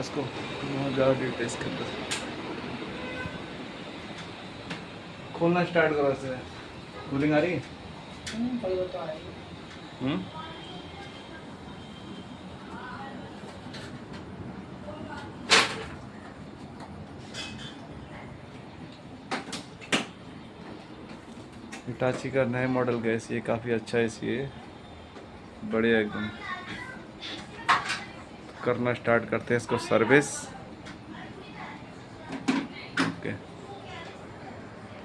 आवाज़ को ज़्यादा टेस्ट कर दो। खोलना स्टार्ट करो ऐसे। कूलिंग आ रही है? तो आ रही है। हिटाची का नया मॉडल का एसी है, काफ़ी अच्छा एसी है, बढ़िया एकदम। करना स्टार्ट करते हैं इसको सर्विस।